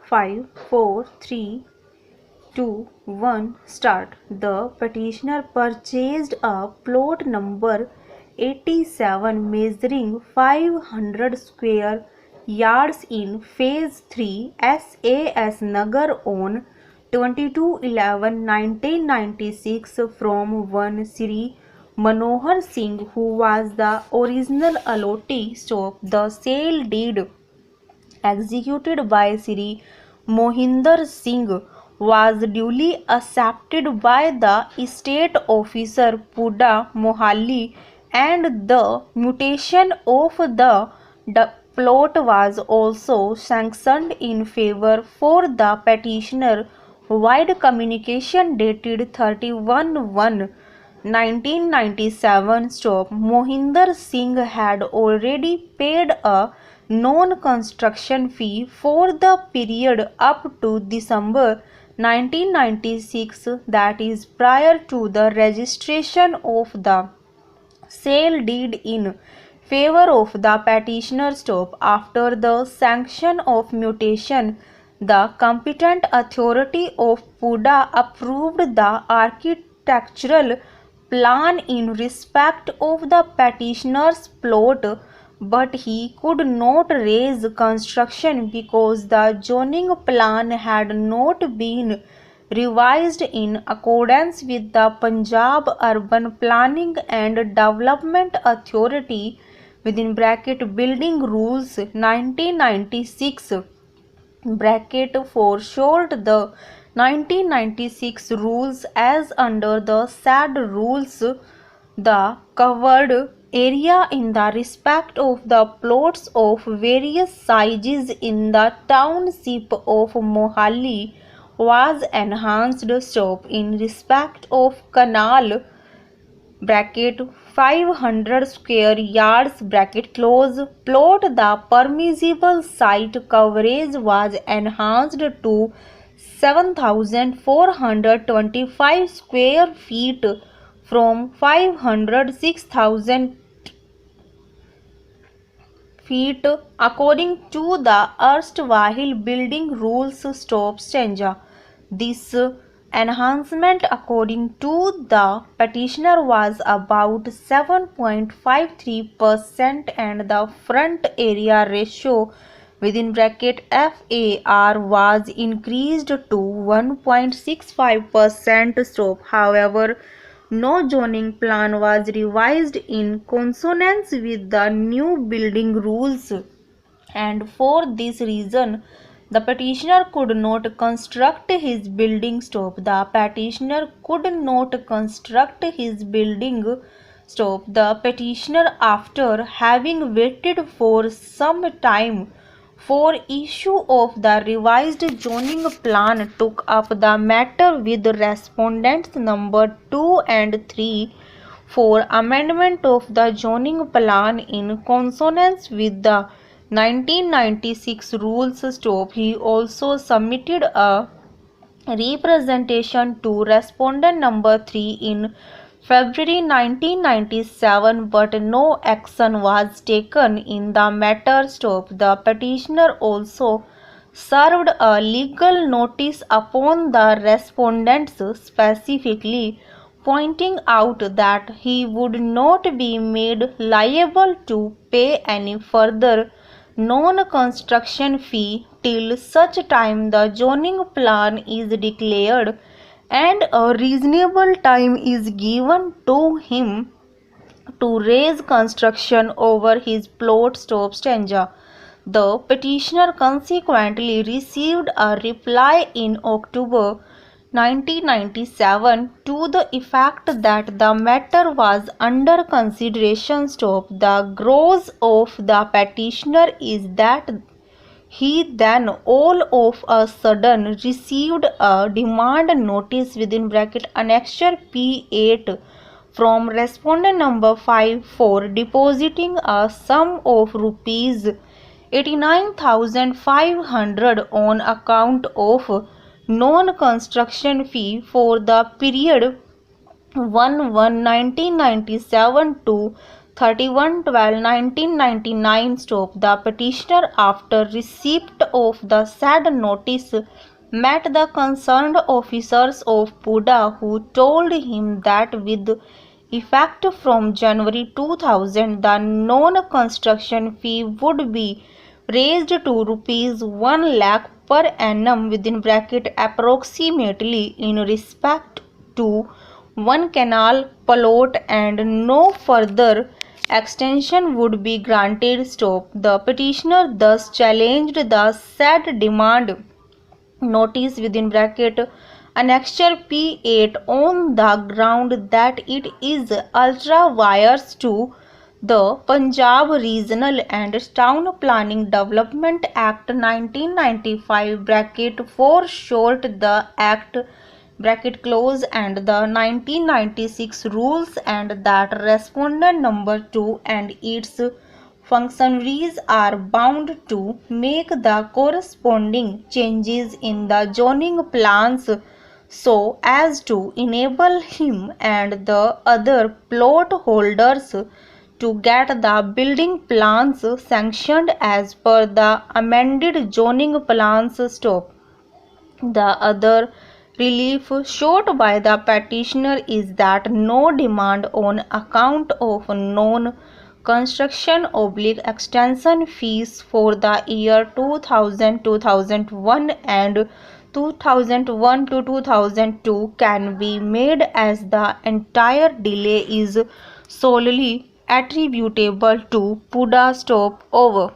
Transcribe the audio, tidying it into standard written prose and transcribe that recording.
5, 4, 3, 2, 1, start. The petitioner purchased a plot number 87 measuring 500 square yards in Phase 3 SAS Nagar on 22/11/1996 from one Sri Manohar Singh, who was the original allottee. The sale deed executed by Sri Mohinder Singh was duly accepted by the estate officer Puda Mohali, and the mutation of the plot was also sanctioned in favour for the petitioner. Wide communication dated 31/1/1997 Mohinder Singh had already paid a non-construction fee for the period up to December 1996, that is prior to the registration of the sale deed in favour of the petitioner. After the sanction of mutation, the competent authority of Puda approved the architectural plan in respect of the petitioner's plot, but he could not raise construction because the zoning plan had not been revised in accordance with the Punjab Urban Planning and Development Authority (Building Rules 1996) (for short the 1996 rules). As under the said rules, the covered area in the respect of the plots of various sizes in the township of Mohali was enhanced. In respect of canal (500 square yards) plot, the permissible site coverage was enhanced to 7,425 square feet from 506,000 feet according to the erstwhile building rules. This enhancement, according to the petitioner, was about 7.53%, and the front area ratio (FAR) was increased to 1.65%. However, no zoning plan was revised in consonance with the new building rules, and for this reason the petitioner could not construct his building. The petitioner could not construct his building. The petitioner, after having waited for some time for issue of the revised zoning plan, took up the matter with respondents number 2 and 3 for amendment of the zoning plan in consonance with the 1996 rules. He also submitted a representation to respondent number 3 in February 1997, but no action was taken in the matter. The petitioner also served a legal notice upon the respondents, specifically pointing out that he would not be made liable to pay any further non-construction fee till such time the zoning plan is declared and a reasonable time is given to him to raise construction over his plot. The petitioner consequently received a reply in October 1997 to the effect that the matter was under consideration. The gross of the petitioner is that he then all of a sudden received a demand notice (annexure P8) from respondent number 5 for depositing a sum of rupees 89,500 on account of non-construction fee for the period 1/1/1997 to 31/12/1999 the petitioner, after receipt of the said notice, met the concerned officers of PUDA, who told him that with effect from January 2000, the non-construction fee would be raised to rupees 1 lakh per annum (approximately) in respect to one canal plot, and no further extension would be granted. The petitioner thus challenged the said demand notice (Annexure P8) on the ground that it is ultra vires to the Punjab Regional and Town Planning Development Act 1995 (4 short) the Act and the 1996 rules, and that respondent number 2 and its functionaries are bound to make the corresponding changes in the zoning plans so as to enable him and the other plot holders to get the building plans sanctioned as per the amended zoning plans. The other relief sought by the petitioner is that no demand on account of non-construction / extension fees for the year 2000, 2001 and 2001 to 2002 can be made, as the entire delay is solely attributable to PUDA. Over.